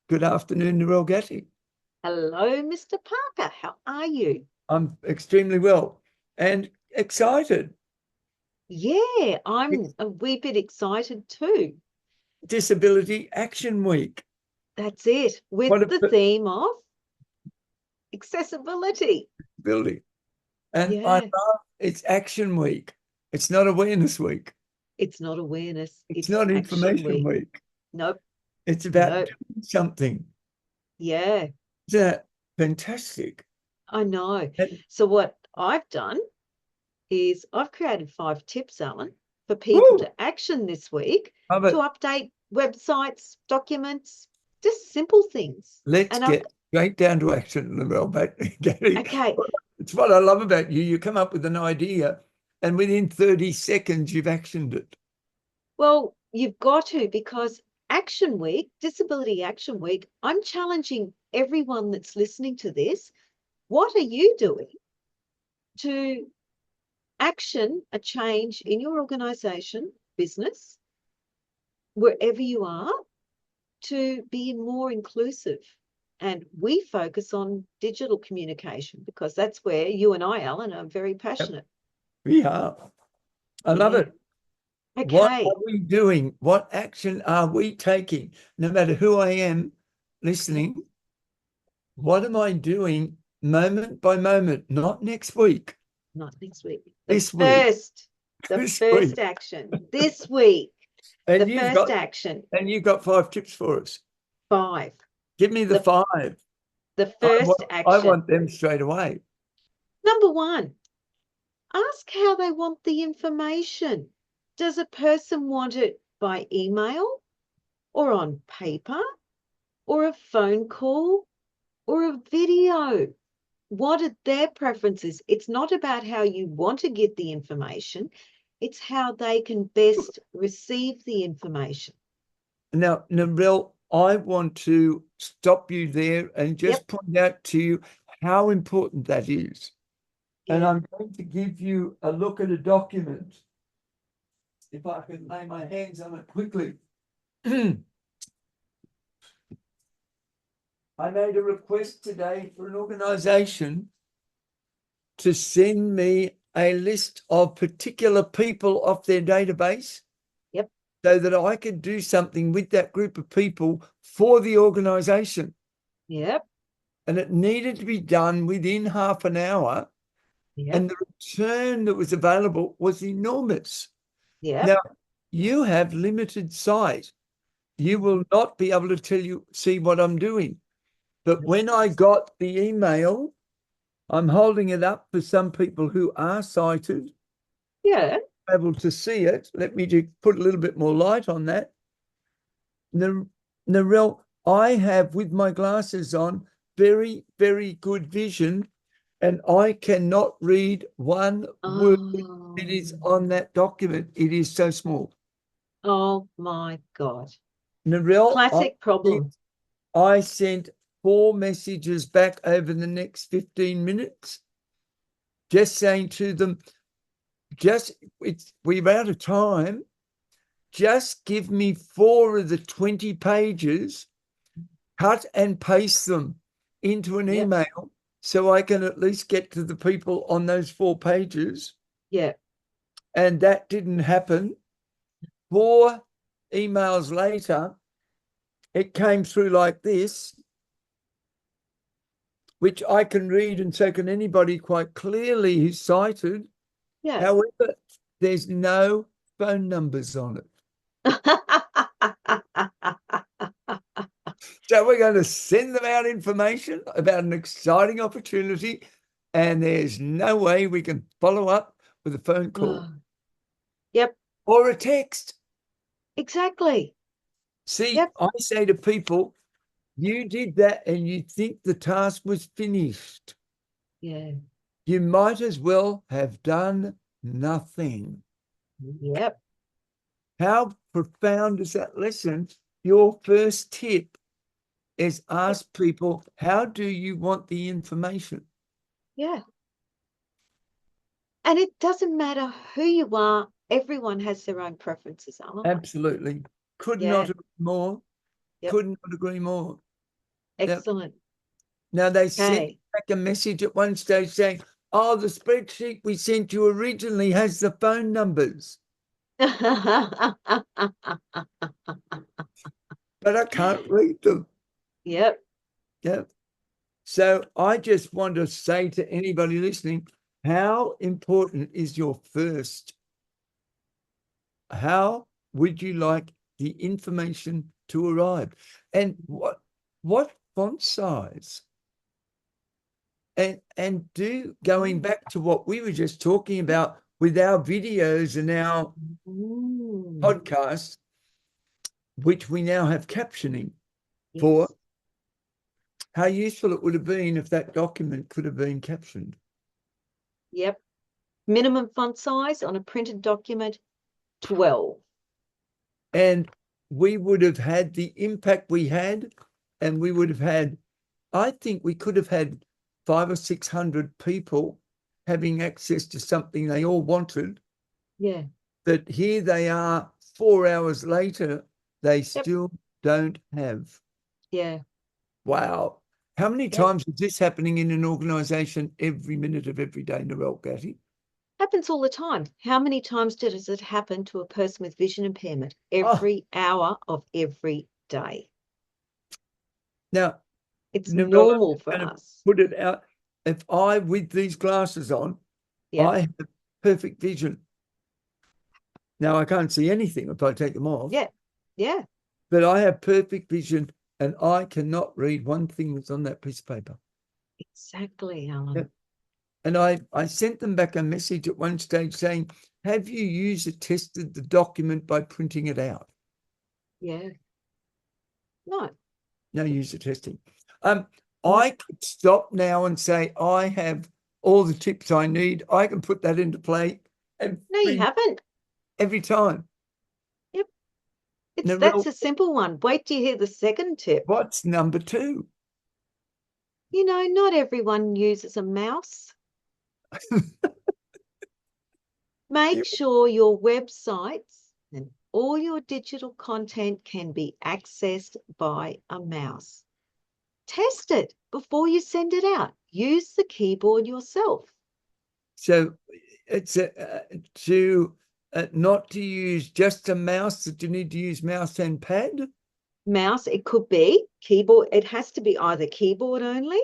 Good afternoon, Narelle Gatti. Hello, Mr. Parker. How are you? I'm extremely well and excited. Yeah, I'm It's a wee bit excited too. Disability Action Week. That's it, with What the a theme of accessibility. building. And I Yeah, love it's Action Week. It's not Awareness Week. it's not awareness, It's it's not action Information week. Week. Nope, It's about nope. doing something. Yeah, Isn't that fantastic? I know. And, So what I've done is I've created 5 tips, Alan, for people woo, to action this week love to it. update websites, documents, just simple things. Let's And I've, get straight down to action, Narelle Gatti. okay, It's what I love about you. You come up with an idea, and within 30 seconds, you've actioned it. well, you've got to, because Action Week, Disability Action Week, I'm challenging everyone that's listening to this. What are you doing to action a change in your organization, business, wherever you are, to be more inclusive? And we focus on digital communication because that's where you and I, Alan, are very Yep, passionate. we are. I love Yeah. it. What are Okay. we doing? What action are we taking? No matter who I am listening, what am I doing moment by moment? Not next week, Not next week. The this week, first, the this first week. action this week, And the you've first got action, and you've got 5 tips for us. 5. Give me the The 5. the I first want I action. want them straight away. Number 1, ask how they want the information. Does a person want it by email or on paper or a phone call or a video? What are their preferences? It's not about how you want to get the information, it's how they can best receive the information. Now, Narelle, I want to stop you there and Yep. just point out to you how important that is. And Yeah. I'm going to give you a look at a document. If I can lay my hands on it quickly. I made a request today for an organization to send me a list of particular people off their database Yep. so that I could do something with that group of people for the organization. Yep. And it needed to be done within half an hour. Yep. And the return that was available was enormous. Yep. Now, you have limited sight. You will not be able to see what I'm doing. But when I got the email, I'm holding it up for some people who are sighted, Yeah. able to see it. Let me just put a little bit more light on that. Narelle, I have, with my glasses on, very, very good vision, and I cannot read one word that is Oh, on that document. It is so small. oh my God. Narelle, Classic problem. I sent 4 messages back over the next 15 minutes, just saying to them, we're out of time. Just give me 4 of the 20 pages, cut and paste them into an Yep. email so I can at least get to the people on those 4 pages. Yep. And that didn't happen. 4 emails later, it came through like this, which I can read, and so can anybody quite clearly who's sighted. Yeah. However, there's no phone numbers on it. So we're going to send them out information about an exciting opportunity, and there's no way we can follow up with a phone call Oh, yep. or a text. Exactly. See, Yep. I say to people, you did that and you think the task was finished. Yeah. You might as well have done nothing. Yep. How profound is that lesson? Your first tip is Yep. ask people, how do you want the information? Yeah. And it doesn't matter who you are, everyone has their own preferences, Alan. Absolutely. Could not Yeah. agree more. Yep. Could not agree more. Excellent. Now they sent Okay. back a message at one stage saying, oh, the spreadsheet we sent you originally has the phone numbers, but I can't read them. Yep. Yeah. So I just want to say to anybody listening, how important is your first? How would you like the information to arrive? And what font size? And going back to what we were just talking about with our videos and our Mm. podcasts, which we now have captioning Yes. for, how useful it would have been if that document could have been captioned. Yep. Minimum font size on a printed document, 12. And we would have had the impact we had, and we would have had, I think we could have had 500 or 600 people having access to something they all wanted. Yeah. But here they are 4 hours later, they still don't have. Yeah. Wow. How many times is this happening in an organization every minute of every day, Narelle Gatti? Happens all the time. How many times does it happen to a person with vision impairment? Every hour of every day. Now, It's Narelle, normal for I'm gonna us. put it out. If I, with these glasses on, Yeah. I have perfect vision. Now, I can't see anything if I take them off. Yeah. Yeah. But I have perfect vision, and I cannot read one thing that's on that piece of paper. Exactly, Alan. Yeah. And I sent them back a message at one stage saying, have you user tested the document by printing it out? Yeah. No. No user testing. I could stop now and say, I have all the tips I need. I can put that into play. And No, you haven't. every time. Yep. Narelle, That's a simple one. Wait till you hear the second tip. what's number 2? You know, not everyone uses a mouse. Make sure your websites and all your digital content can be accessed by a mouse. Test it before you send it out. Use the keyboard yourself. So it's not to use just a mouse, that you need to use mouse and pad? Mouse, it could be keyboard. It has to be either keyboard only,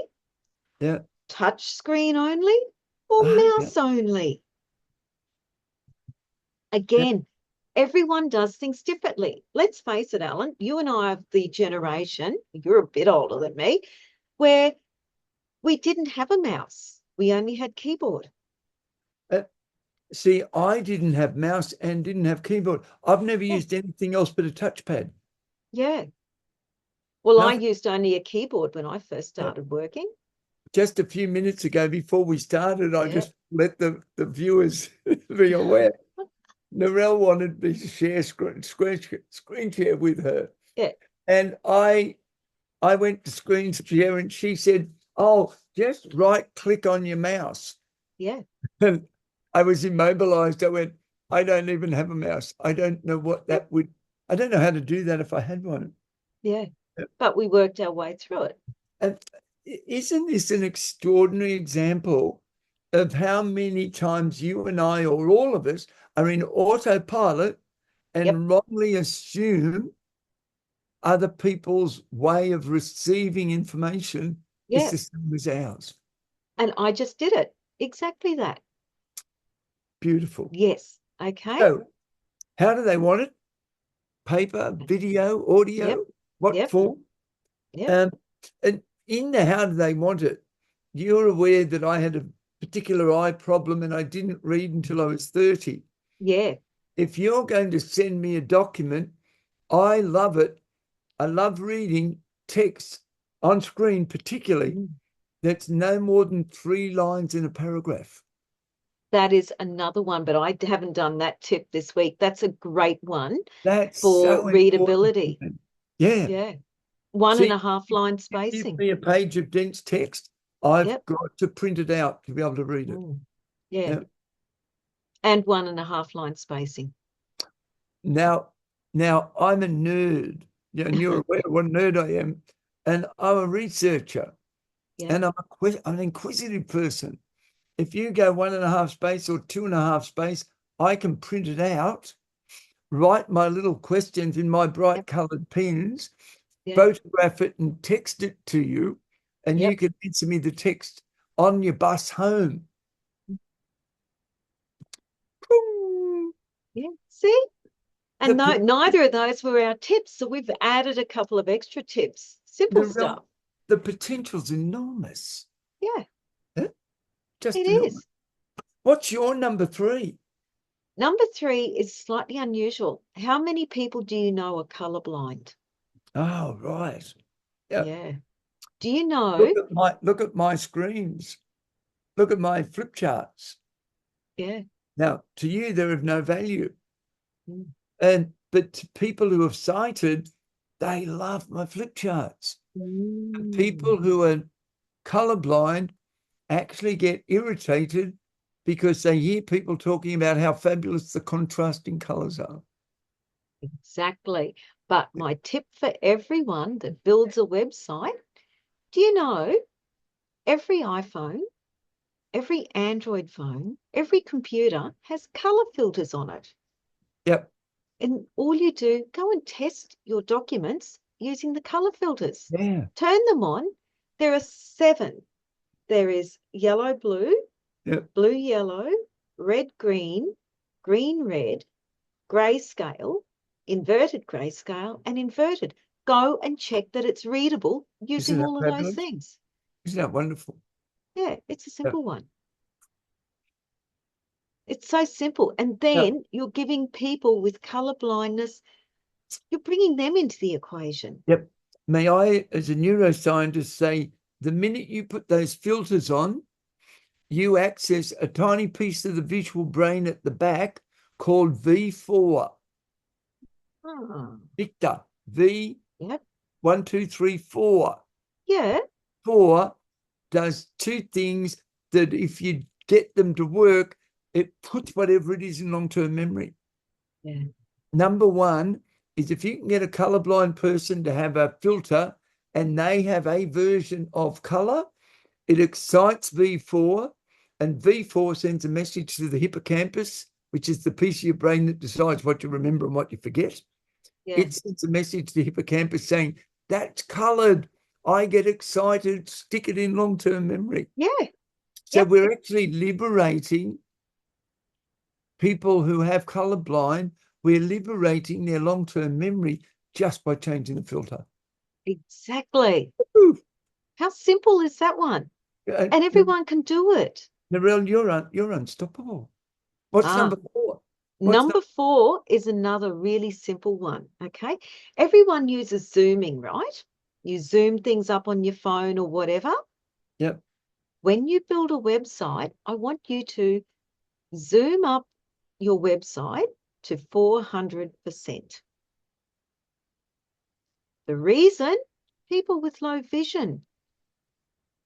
touch screen only, or mouse only. Again, everyone does things differently. Let's face it, Alan, you and I are the generation, you're a bit older than me, where we didn't have a mouse. We only had keyboard. See, I didn't have mouse and didn't have keyboard. I've never used anything else but a touchpad. Yeah. Well, I Nothing. used only a keyboard when I first started working. Just a few minutes ago, before we started, I just let the viewers be aware. Narelle wanted me to share screen share with her. Yeah. And I went to screen share and she said, oh, just right click on your mouse. Yeah. And I was immobilized. I went, I don't even have a mouse. I don't know what that would, I don't know how to do that if I had one. Yeah. But we worked our way through it. And isn't this an extraordinary example of how many times you and I, or all of us, are in autopilot and wrongly assume other people's way of receiving information is the same as ours? And I just did it. Exactly that. Beautiful. Yes. Okay. So how do they want it? Paper, video, audio, what form? And in the how do they want it, you're aware that I had a particular eye problem and I didn't read until I was 30. Yeah. If you're going to send me a document, I love it. I love reading text on screen, particularly, that's no more than 3 lines in a paragraph. That is another one, but I haven't done that tip this week. That's a great one. That's for so readability. Important. Yeah. Yeah. 1.5 line spacing. Give me a page of dense text. I've got to print it out to be able to read it. Yeah. And 1.5 line spacing. Now I'm a nerd. And you're aware what a nerd I am. and I'm a researcher, Yeah. and I'm an inquisitive person. If you go 1.5 space or 2.5 space, I can print it out, write my little questions in my bright Yep. colored pens, Yeah. photograph it and text it to you, and Yep. you can answer me the text on your bus home. Yeah. See? And The, neither of those were our tips. So we've added a couple of extra tips. Simple stuff. the potential's enormous. Yeah, Yeah? Just it enormous. is. What's your number 3? Number 3 is slightly unusual. How many people do you know are colorblind? Oh, right. Yeah. Yeah. Do you know? Look at my screens. Look at my flip charts. Yeah. Now, to you, they're of no value. Mm. But to people who have sighted, they love my flip charts. And people who are colorblind actually get irritated because they hear people talking about how fabulous the contrasting colors are. Exactly. But my tip for everyone that builds a website, do you know every iPhone, every Android phone, every computer has color filters on it? Yep. And all you do, go and test your documents using the color filters. Yeah. Turn them on. There are 7. There is yellow, blue, Yep. blue, yellow, red, green, green, red, grayscale, inverted grayscale, and inverted. Go and check that it's readable using all of those things. Isn't that wonderful? Yeah, it's a simple one. It's so simple. And then you're giving people with color blindness, you're bringing them into the equation. Yep. May I, as a neuroscientist, say the minute you put those filters on, you access a tiny piece of the visual brain at the back called V4. Victor, V. Yep. 1, 2, 3, 4. Yeah. 4 does 2 things that if you get them to work, it puts whatever it is in long-term memory. Yeah. Number 1 is if you can get a colorblind person to have a filter and they have a version of color, it excites V4, and V4 sends a message to the hippocampus, which is the piece of your brain that decides what you remember and what you forget. Yeah. It sends a message to the hippocampus saying, that's colored. I get excited, stick it in long-term memory. Yeah. So Yep. we're actually liberating people who have colorblind. We're liberating their long-term memory just by changing the filter. Exactly. Ooh. How simple is that one? And everyone can do it. Narelle, you're unstoppable. What's number 4? Number 4 is another really simple one, okay? Everyone uses Zooming, right? You Zoom things up on your phone or whatever. Yep. When you build a website, I want you to zoom up your website to 400%. The reason, people with low vision,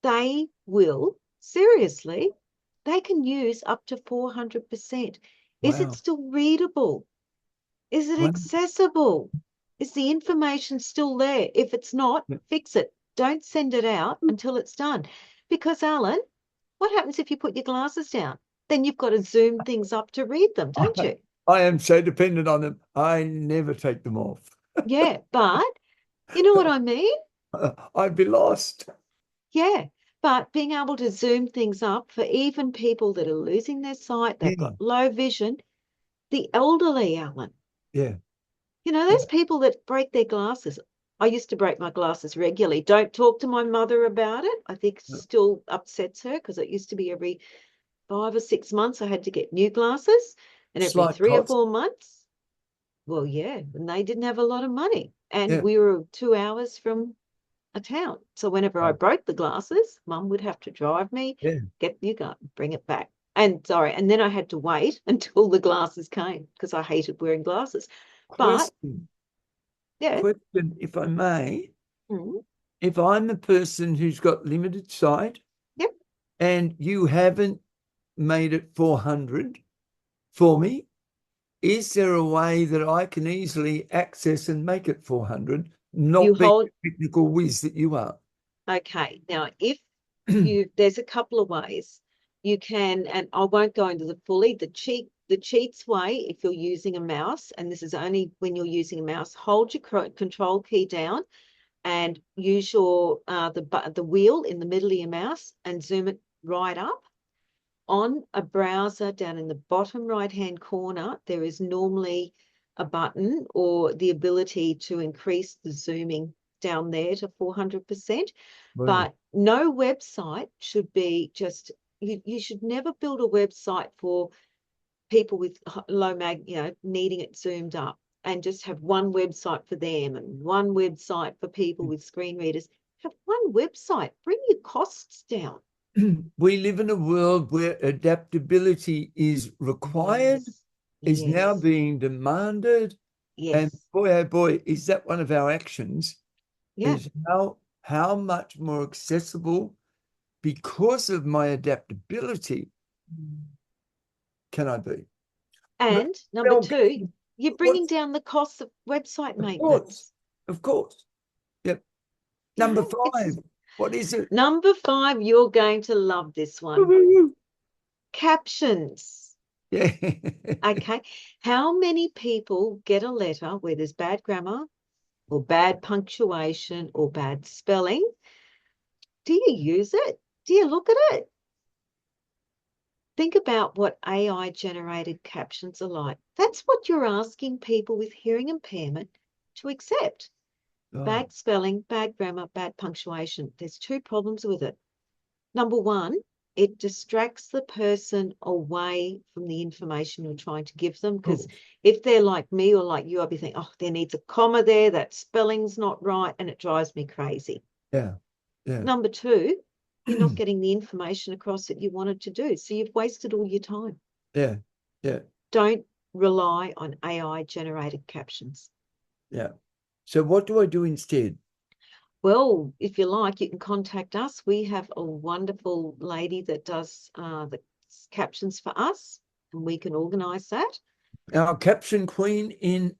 they will, seriously, they can use up to 400%. Is it still readable? Is it accessible? Is the information still there? If it's not, fix it. Don't send it out until it's done. Because, Alan, what happens if you put your glasses down? Then you've got to zoom things up to read them, don't you? I am so dependent on them. I never take them off. Yeah, but you know what I mean? I'd be lost. Yeah, but being able to zoom things up for even people that are losing their sight, they've got low vision, the elderly, Alan. Yeah. You know, those people that break their glasses. I used to break my glasses regularly. Don't talk to my mother about it. I think it still upsets her because it used to be every 5 or 6 months I had to get new glasses, and every 3 or 4 months. Well, yeah, and they didn't have a lot of money, and we were 2 hours from a town. So whenever I broke the glasses, Mum would have to drive me, get new glasses, bring it back. And then I had to wait until the glasses came because I hated wearing glasses. Question, if I may. If I'm a person who's got limited sight, and you haven't made it 400 for me, is there a way that I can easily access and make it 400 not You being hold, the technical whiz that you are. okay. Now, if there's a couple of ways you can, and I won't go into the cheats way, if you're using a mouse, and this is only when you're using a mouse, hold your control key down and use your the wheel in the middle of your mouse and zoom it right up. On a browser down in the bottom right hand corner, there is normally a button or the ability to increase the zooming down there to 400%. But no website should be just, you should never build a website for people with low needing it zoomed up, and just have one website for them and one website for people with screen readers. Have one website. Bring your costs down. We live in a world where adaptability is required, is now being demanded. And Yes. boy, oh boy, is that one of our actions, Yeah. is how much more accessible, because of my adaptability, can I be? And number Well, two, you're bringing down the costs of website maintenance. Of course. Yep. You Number know, 5, what is it? Number 5, you're going to love this one. Captions. Yeah. Okay. How many people get a letter where there's bad grammar or bad punctuation or bad spelling? Do you use it? Do you look at it? Think about what AI generated captions are like. That's what you're asking people with hearing impairment to accept. Oh, Bad spelling, bad grammar, bad punctuation. There's 2 problems with it. Number 1, it distracts the person away from the information you're trying to give them. Because if they're like me or like you, I'll be thinking, oh, there needs a comma there, that spelling's not right, and it drives me crazy. yeah. Yeah. Number 2, you're not getting the information across that you wanted to do. So you've wasted all your time. Yeah. Yeah. Don't rely on AI generated captions. Yeah. So what do I do instead? Well, if you like, you can contact us. We have a wonderful lady that does the captions for us, and we can organise that. Our caption queen in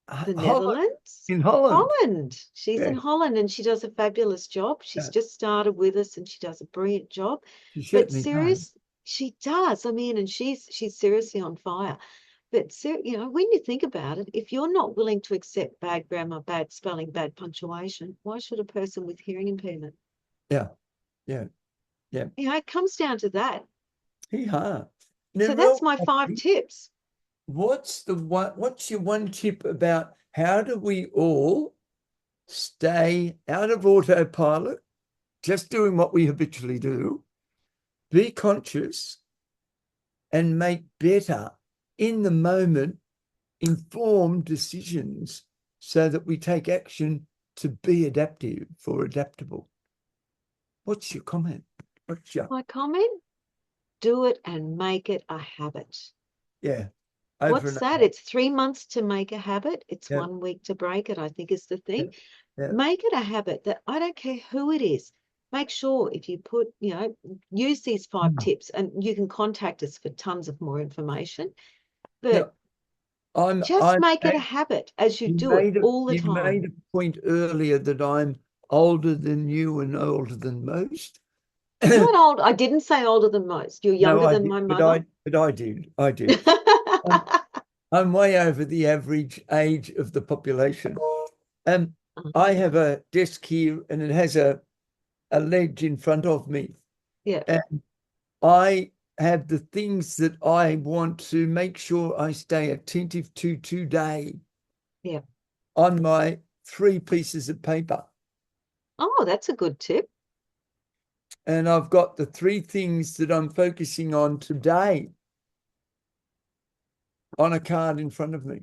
The Holland. Netherlands? In Holland. Holland. She's in Holland, and she does a fabulous job. She's just started with us, and she does a brilliant job. But seriously, she does. I mean, and she's seriously on fire. But when you think about it, if you're not willing to accept bad grammar, bad spelling, bad punctuation, why should a person with hearing impairment? Yeah. Yeah. Yeah. It comes down to that. Yeah. So that's my 5 tips. What's your one tip about how do we all stay out of autopilot, just doing what we habitually do, be conscious, and make better in the moment informed decisions so that we take action to be adaptive or adaptable? What's your comment? My comment? Do it and make it a habit. Yeah. What's that? It's 3 months to make a habit. It's 1 week to break it, I think is the thing. Make it a habit that I don't care who it is. Make sure if you use these 5 tips, and you can contact us for tons of more information. But just make it a habit as you do it all the time. You made a point earlier that I'm older than you and older than most. Not old. I didn't say older than most. You're younger than my mother. But I did. I'm way over the average age of the population. I have a desk here, and it has a ledge in front of me. Yeah. And I have the things that I want to make sure I stay attentive to today. Yeah. On my 3 pieces of paper. Oh, that's a good tip. And I've got the 3 things that I'm focusing on today on a card in front of me.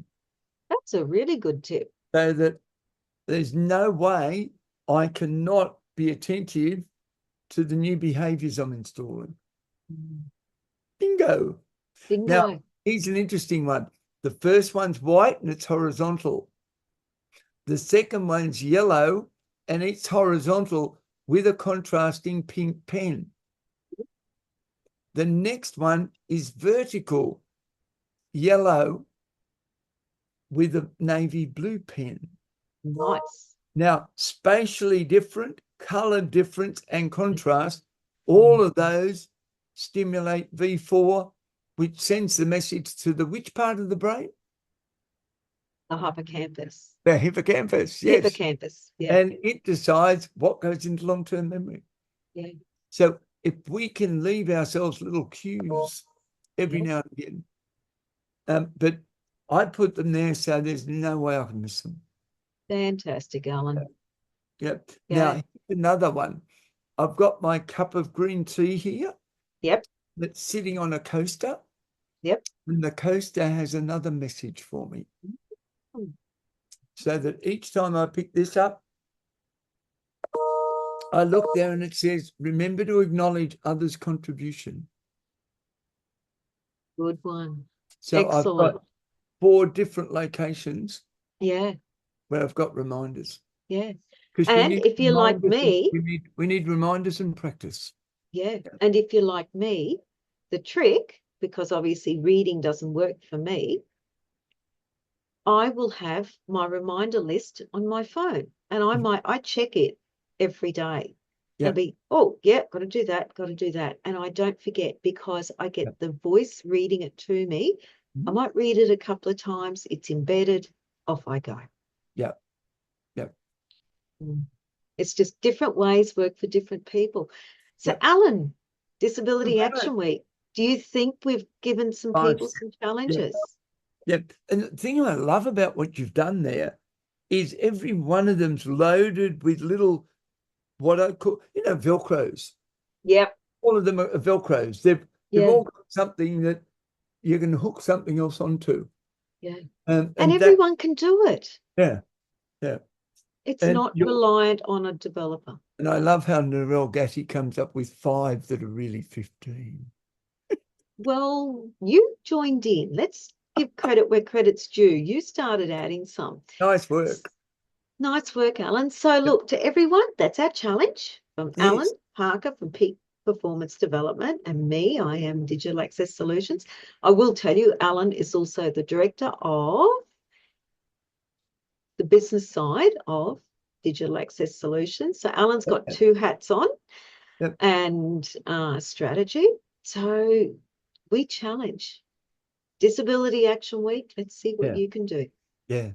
That's a really good tip. So that there's no way I cannot be attentive to the new behaviors I'm installing. Bingo. Now, here's an interesting one. The first one's white and it's horizontal. The second one's yellow and it's horizontal with a contrasting pink pen. The next one is vertical, yellow with a navy blue pen. Nice. Now, spatially different, color difference and contrast, all of those stimulate V4, which sends the message to the which part of the brain? The hippocampus. The hippocampus, yes. Hippocampus. Yeah. And it decides what goes into long-term memory. Yeah. So if we can leave ourselves little cues every now and again, but I put them there so there's no way I can miss them. Fantastic, Alan. Yep. Yeah. Now, here's another one. I've got my cup of green tea here. Yep. That's sitting on a coaster. Yep. And the coaster has another message for me. Mm. So that each time I pick this up, I look there and it says, remember to acknowledge others' contribution. Good one. So Excellent. I've got 4 different locations Yeah. where I've got reminders. Yeah. Because And if you're like me, we need reminders and practice. yeah. And if you're like me, the trick, because obviously reading doesn't work for me, I will have my reminder list on my phone, and I check it every day. Yeah. And be, oh yeah, got to do that, and I don't forget because I get the voice reading it to me. I might read it a couple of times. It's embedded. Off I go. Yeah. Yeah. It's just different ways work for different people. So, Alan, Disability Action Week, do you think we've given some people some challenges? Yeah. And the thing I love about what you've done there is every one of them's loaded with little, what I call, Velcros. Yep. All of them are Velcros. They've all got something that you can hook something else onto. Yeah. And everyone can do it. Yeah. Yeah. It's not reliant on a developer. And I love how Narelle Gatti comes up with 5 that are really 15. Well, you joined in. Let's give credit where credit's due. You started adding some. Nice work. Nice work, Alan. So look, to everyone, that's our challenge from Alan Parker from Peak Performance Development and me. I am Digital Access Solutions. I will tell you, Alan is also the director of the business side of Digital Access Solutions. So Alan's got 2 hats on and strategy. So we challenge Disability Action Week. Let's see what you can do. Yeah.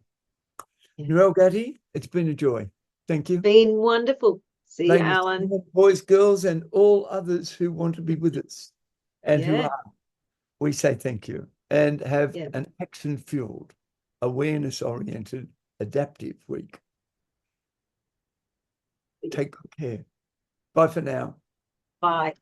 Narelle Gatti, it's been a joy. Thank you. Been wonderful. See you, Alan. Boys, girls, and all others who want to be with us and who are. We say thank you and have an action-fueled, awareness-oriented, adaptive week. Take good care. Bye for now. Bye.